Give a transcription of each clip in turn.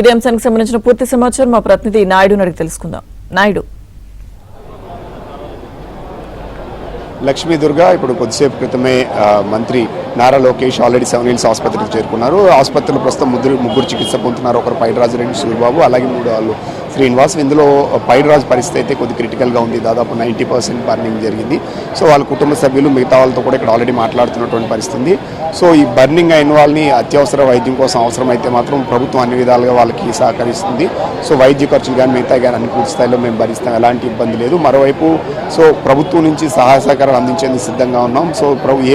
ఇదే అంశానికి సంబంధించిన పూర్తి సమాచారం మా ప్రతినిధి నాయుడు అడిగి తెలుసుకుందాం. నాయుడు, లక్ష్మీ దుర్గా ఇప్పుడు కొద్దిసేపు క్రితమే మంత్రి నారా లోకేష్ ఆల్రెడీ 7 Hills ఆసుపత్రికి చేరుకున్నారు. ఆసుపత్రిలో ప్రస్తుతం ముగ్గురు చికిత్స పొందుతున్నారు. ఒకరు పైడిరాజు రెడ్డి సూరిబాబు, అలాగే 3 వాళ్ళు శ్రీనివాస్. ఇందులో పైడిరాజు పరిస్థితి అయితే కొద్ది క్రిటికల్గా ఉంది. దాదాపు 90% బర్నింగ్ జరిగింది. సో వాళ్ళ కుటుంబ సభ్యులు మిగతా వాళ్ళతో కూడా ఇక్కడ ఆల్రెడీ మాట్లాడుతున్నటువంటి పరిస్థితి ఉంది. సో ఈ బర్నింగ్ అయిన వాళ్ళని అత్యవసర వైద్యం కోసం అవసరమైతే మాత్రం ప్రభుత్వం అన్ని విధాలుగా వాళ్ళకి సహకరిస్తుంది. సో వైద్య ఖర్చులు కానీ మిగతా కానీ అన్ని పూర్తి స్థాయిలో మేము భరిస్తాం, ఎలాంటి ఇబ్బంది లేదు. మరోవైపు సో ప్రభుత్వం నుంచి సహాయ సహకారాలు అందించేందుకు సిద్ధంగా ఉన్నాం. సో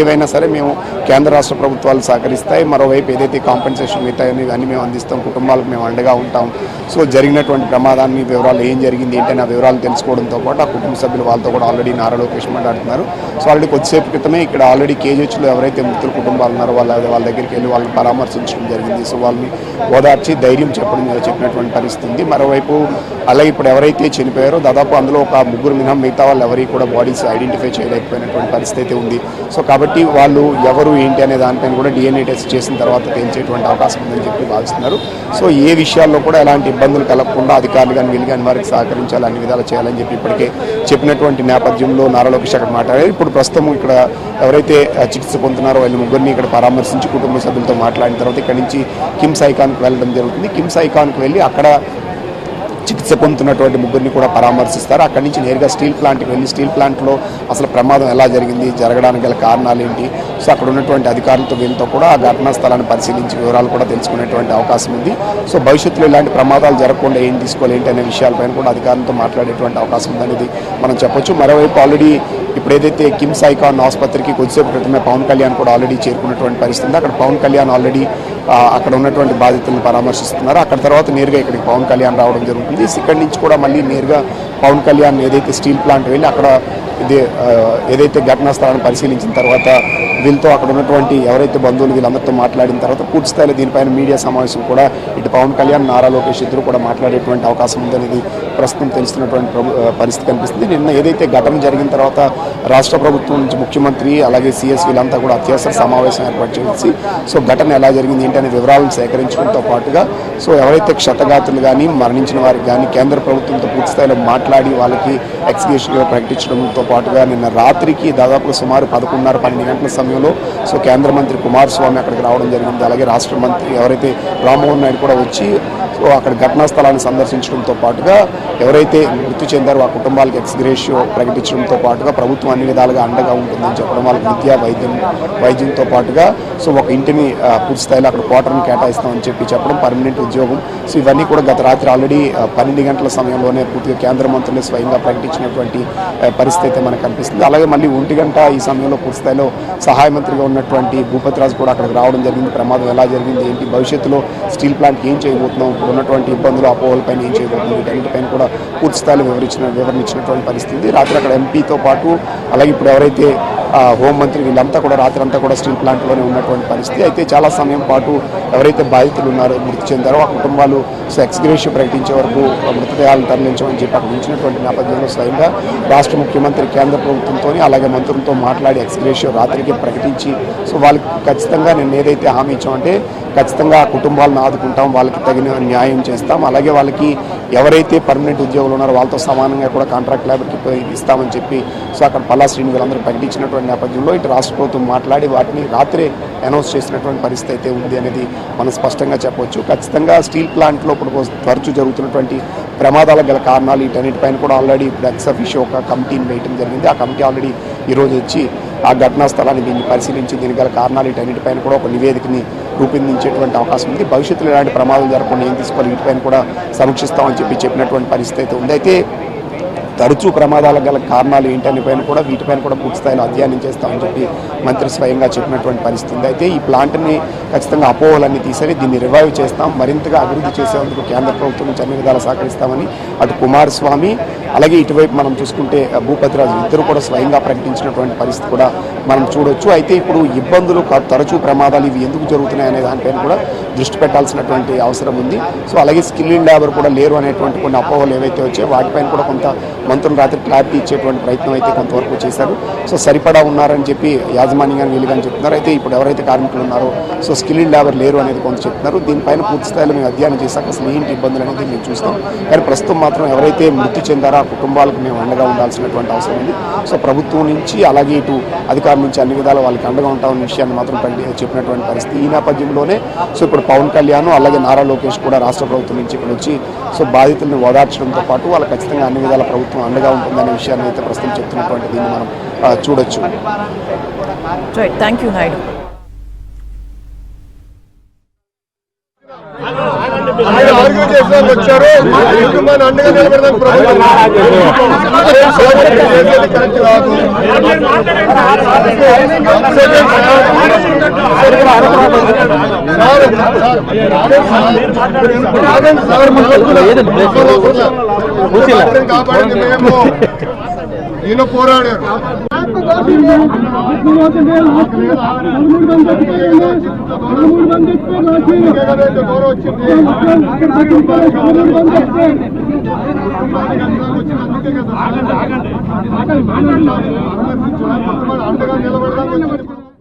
ఏవైనా సరే మేము కేంద్ర రాష్ట్ర ప్రభుత్వాలు సహకరిస్తాయి. మరోవైపు ఏదైతే కాంపెన్సేషన్ మిగతాయని అన్ని మేము అందిస్తాం, కుటుంబాలకు మేము అండగా ఉంటాం. సో జరిగినటువంటి ప్రమాదాన్ని వివరాలు ఏం జరిగింది ఏంటని ఆ వివరాలు తెలుసుకోవడంతో పాటు ఆ కుటుంబ సభ్యులు వాళ్ళతో కూడా ఆల్రెడీ నారా లోకేష్ మాట్లాడుతున్నారు. సో ఆల్రెడీ కొద్దిసేపు క్రితమే ఇక్కడ ఆల్రెడీ కేజీహెచ్లో ఎవరైతే మృతుల కుటుంబాలు ఉన్నారో వాళ్ళ దగ్గరికి వెళ్ళి వాళ్ళని పరామర్శించడం జరిగింది. సో వాళ్ళని ఓదార్చి ధైర్యం చెప్పినటువంటి పరిస్థితి ఉంది. మరోవైపు అలాగే ఇప్పుడు ఎవరైతే చనిపోయారో దాదాపు అందులో ఒక 3 మినహా మిగతా వాళ్ళు ఎవరికి కూడా బాడీస్ ఐడెంటిఫై చేయలేకపోయినటువంటి పరిస్థితి అయితే ఉంది. సో కాబట్టి వాళ్ళు ఎవరు ఏంటి అనే దానిపైన కూడా DNA టెస్ట్ చేసిన తర్వాత తేల్చేటువంటి అవకాశం ఉందని చెప్పి భావిస్తున్నారు. సో ఏ విషయాల్లో కూడా ఎలాంటి ఇబ్బందులు కలగకుండా అధికారులు కానీ వీళ్ళు కానీ వారికి సహకరించాలి, అన్ని విధాలు చేయాలని చెప్పి ఇప్పటికే చెప్పినటువంటి నేపథ్యంలో నారా లోకేష్ అక్కడ మాట్లాడారు. ఇప్పుడు ప్రస్తుతం ఇక్కడ ఎవరైతే చికిత్స పొందుతున్నారో వాళ్ళు ముగ్గురిని ఇక్కడ పరామర్శించి కుటుంబ సభ్యులతో మాట్లాడిన తర్వాత ఇక్కడ నుంచి కిమ్స్ ఐకాన్కి వెళ్ళడం జరుగుతుంది. కిమ్స్ ఐకాన్కి వెళ్ళి అక్కడ చికిత్స పొందుతున్నటువంటి ముగ్గురిని కూడా పరామర్శిస్తారు. అక్కడి నుంచి నేరుగా స్టీల్ ప్లాంట్కి వెళ్ళి స్టీల్ ప్లాంట్లో అసలు ప్రమాదం ఎలా జరిగింది, జరగడానికి గల కారణాలు ఏంటి, సో అక్కడ ఉన్నటువంటి అధికారులతో వీళ్ళతో కూడా ఆ ఘటనా స్థలాన్ని పరిశీలించి వివరాలు కూడా తెలుసుకునేటువంటి అవకాశం ఉంది. సో భవిష్యత్తులో ఇలాంటి ప్రమాదాలు జరగకుండా ఏం తీసుకోవాలి ఏంటి అనే విషయాలపైన కూడా అధికారులతో మాట్లాడేటువంటి అవకాశం ఉందనేది మనం చెప్పొచ్చు. మరోవైపు ఆల్రెడీ ఇప్పుడు ఏదైతే కిమ్స్ ఐకాన్ ఆసుపత్రికి కొద్దిసేపు క్రితమే పవన్ కళ్యాణ్ కూడా ఆల్రెడీ చేరుకున్నటువంటి పరిస్థితి ఉంది. అక్కడ పవన్ కళ్యాణ్ ఆల్రెడీ అక్కడ ఉన్నటువంటి బాధితులను పరామర్శిస్తున్నారు. అక్కడ తర్వాత నేరుగా ఇక్కడికి పవన్ కళ్యాణ్ రావడం జరుగుతుంది. ఇక్కడి నుంచి కూడా మళ్ళీ నేరుగా పవన్ కళ్యాణ్ ఏదైతే స్టీల్ ప్లాంట్ వెళ్ళి అక్కడ ఏదైతే ఘటనా స్థలాన్ని పరిశీలించిన తర్వాత వీళ్ళతో అక్కడ ఉన్నటువంటి ఎవరైతే బంధువులు వీళ్ళందరితో మాట్లాడిన తర్వాత పూర్తి స్థాయిలో దీనిపైన మీడియా సమావేశం కూడా ఇటు పవన్ కళ్యాణ్ నారా లోకేష్ ఇద్దరు కూడా మాట్లాడేటువంటి అవకాశం ఉందనేది ప్రస్తుతం తెలుస్తున్నటువంటి పరిస్థితి కనిపిస్తుంది. నిన్న ఏదైతే ఘటన జరిగిన తర్వాత రాష్ట్ర ప్రభుత్వం నుంచి ముఖ్యమంత్రి అలాగే CS వీళ్ళంతా కూడా అత్యవసర సమావేశం ఏర్పాటు చేసి సో ఘటన ఎలా జరిగింది ఏంటనే వివరాలను సేకరించడంతో పాటుగా సో ఎవరైతే క్షతగాతులు కానీ మరణించిన వారికి కానీ కేంద్ర ప్రభుత్వంతో పూర్తి స్థాయిలో మాట్లాడి వాళ్ళకి ఎక్స్గ్రేషన్గా ప్రకటించడంతో పాటుగా నిన్న రాత్రికి దాదాపు సుమారు 11:30-12 గంటల సమయంలో సో కేంద్ర మంత్రి కుమారస్వామి అక్కడికి రావడం జరిగింది. అలాగే రాష్ట్ర మంత్రి ఎవరైతే రామ్మోహన్ నాయుడు కూడా వచ్చి సో అక్కడ ఘటనా స్థలాన్ని సందర్శించడంతో పాటుగా ఎవరైతే మృతి చెందారో ఆ కుటుంబాలకు ఎక్స్గ్రేషియో ప్రకటించడంతో పాటుగా ప్రభుత్వం అన్ని విధాలుగా అండగా ఉంటుందని చెప్పడం, వాళ్ళకి విద్యా వైద్యంతో పాటుగా సో ఒక ఇంటిని పూర్తి స్థాయిలో అక్కడ క్వార్టర్ని కేటాయిస్తామని చెప్పడం, పర్మనెంట్ ఉద్యోగం. సో ఇవన్నీ కూడా గత రాత్రి ఆల్రెడీ 12 గంటల సమయంలోనే పూర్తిగా కేంద్ర మంత్రులు స్వయంగా ప్రకటించినటువంటి పరిస్థితి అయితే మనకు కనిపిస్తుంది. అలాగే మళ్ళీ 1 గంట ఈ సమయంలో పూర్తి స్థాయిలో సహాయ మంత్రిగా ఉన్నటువంటి భూపతిరాజు కూడా అక్కడికి రావడం జరిగింది. ప్రమాదం ఎలా జరిగింది ఏంటి, భవిష్యత్తులో స్టీల్ ప్లాంట్కి ఏం చేయబోతున్నాం, ఉన్నటువంటి ఇబ్బందులు అపోహలపైన ఏం చేయబోతున్నాం, వీటన్నిటిపైన కూడా పూర్తి స్థాయిలో వివరించినటువంటి పరిస్థితి. రాత్రి అక్కడ ఎంపీతో పాటు అలాగే ఇప్పుడు ఎవరైతే హోంమంత్రి వీళ్ళంతా కూడా రాత్రి అంతా కూడా స్టీల్ ప్లాంట్లోనే ఉన్నటువంటి పరిస్థితి. అయితే చాలా సమయం పాటు ఎవరైతే బాధితులు ఉన్నారో మృతి చెందారో ఆ కుటుంబాలు సో ఎక్స్గ్రేషియో ప్రకటించే వరకు మృతదేహాలను తరలించమని చెప్పి అక్కడ ఉంచినటువంటి నేపథ్యంలో స్వయంగా రాష్ట్ర ముఖ్యమంత్రి కేంద్ర ప్రభుత్వంతో అలాగే మంత్రులతో మాట్లాడి ఎక్స్గ్రేషియో రాత్రికి ప్రకటించి సో వాళ్ళకి ఖచ్చితంగా నేను ఏదైతే హామీ ఇచ్చామంటే ఖచ్చితంగా ఆ కుటుంబాలను ఆదుకుంటాం, వాళ్ళకి తగిన న్యాయం చేస్తాం, అలాగే వాళ్ళకి ఎవరైతే పర్మనెంట్ ఉద్యోగులు ఉన్నారో వాళ్ళతో సమానంగా కూడా కాంట్రాక్ట్ లేబర్కి ఇస్తామని చెప్పి సో అక్కడ పల్లా శ్రీని వీళ్ళందరూ ప్రకటించినటువంటి నేపథ్యంలో ఇటు రాష్ట్ర ప్రభుత్వం మాట్లాడి వాటిని రాత్రే అనౌన్స్ చేసినటువంటి పరిస్థితి అయితే ఉంది అనేది మనం స్పష్టంగా చెప్పవచ్చు. ఖచ్చితంగా స్టీల్ ప్లాంట్లో ఇప్పుడు తరచూ జరుగుతున్నటువంటి ప్రమాదాలకు గల కారణాలు వీటన్నిటిపైన కూడా ఆల్రెడీ ఇప్పుడు ఎక్స్ అఫీషియో ఒక కమిటీని వేయడం జరిగింది. ఆ కమిటీ ఆల్రెడీ ఈరోజు వచ్చి ఆ ఘటనా స్థలాన్ని దీన్ని పరిశీలించి దీనికి గల కారణాలు వీటన్నిటిపైన కూడా ఒక నివేదికని రూపొందించేటువంటి అవకాశం ఉంది. భవిష్యత్తులో ఎలాంటి ప్రమాదాలు జరగకుండా ఏం తీసుకోవాలి వీటిపైన కూడా సమీక్షిస్తామని చెప్పినటువంటి పరిస్థితి అయితే ఉంది. అయితే తరచూ ప్రమాదాలకు గల కారణాలు ఏంటనే పైన కూడా వీటిపైన కూడా పూర్తి స్థాయిలో అధ్యయనం చేస్తామని చెప్పి మంత్రి స్వయంగా చెప్పినటువంటి పరిస్థితి ఉంది. అయితే ఈ ప్లాంట్ని ఖచ్చితంగా అపోహలన్నీ తీసేసి దీన్ని రివైవ్ చేస్తాం, మరింతగా అభివృద్ధి చేసేందుకు కేంద్ర ప్రభుత్వం నుంచి అన్ని విధాలు సహకరిస్తామని అటు కుమారస్వామి అలాగే ఇటువైపు మనం చూసుకుంటే భూపతిరాజు ఇద్దరు కూడా స్వయంగా ప్రకటించినటువంటి పరిస్థితి కూడా మనం చూడొచ్చు. అయితే ఇప్పుడు ఇబ్బందులు తరచూ ప్రమాదాలు ఇవి ఎందుకు జరుగుతున్నాయి అనే దానిపైన కూడా దృష్టి పెట్టాల్సినటువంటి అవసరం ఉంది. సో అలాగే స్కిల్డ్ లేబర్ కూడా లేరు అనేటువంటి కొన్ని అపోహలు ఏవైతే వచ్చాయో వాటిపైన కూడా కొంత మంత్రులు రాత్రి క్లారిటీ ఇచ్చేటువంటి ప్రయత్నం అయితే కొంతవరకు చేశారు. సో సరిపడా ఉన్నారని చెప్పి యాజమాన్యం కానీ వీళ్ళు కానీ చెప్తున్నారు. అయితే ఇప్పుడు ఎవరైతే కార్మికులు ఉన్నారో సో స్కిల్డ్ లేబర్ లేరు అనేది కొంత చెప్తున్నారు. దీనిపైన పూర్తి స్థాయిలో మేము అధ్యయనం చేశాక అసలు ఏంటి ఇబ్బందులు అనేది మేము చూస్తాం. కానీ ప్రస్తుతం మాత్రం ఎవరైతే మృతి చెందారో ఆ కుటుంబాలకు మేము అండగా ఉండాల్సినటువంటి అవసరం ఉంది. సో ప్రభుత్వం నుంచి అలాగే ఇటు అధికారుల నుంచి అన్ని విధాలు వాళ్ళకి అండగా ఉంటామన్న విషయాన్ని మాత్రం చెప్పినటువంటి పరిస్థితి. ఈ నేపథ్యంలోనే సో ఇప్పుడు పవన్ కళ్యాణ్ అలాగే నారా లోకేష్ కూడా రాష్ట్ర ప్రభుత్వం నుంచి ఇక్కడ వచ్చి సో బాధితులను ఓదార్చడంతో పాటు వాళ్ళకి ఖచ్చితంగా అన్ని విధాల ప్రభుత్వం అండగా ఉంటుందనే విషయాన్ని అయితే ప్రస్తుతం చెప్తున్నటువంటి దీన్ని మనం చూడొచ్చు. Thank you Naidu. వచ్చారు అండగా నిలబెడదాం కాపాడింది మేము ఈయన పోరాడారు. గౌరవం వచ్చింది అండగా నిలబడదాం.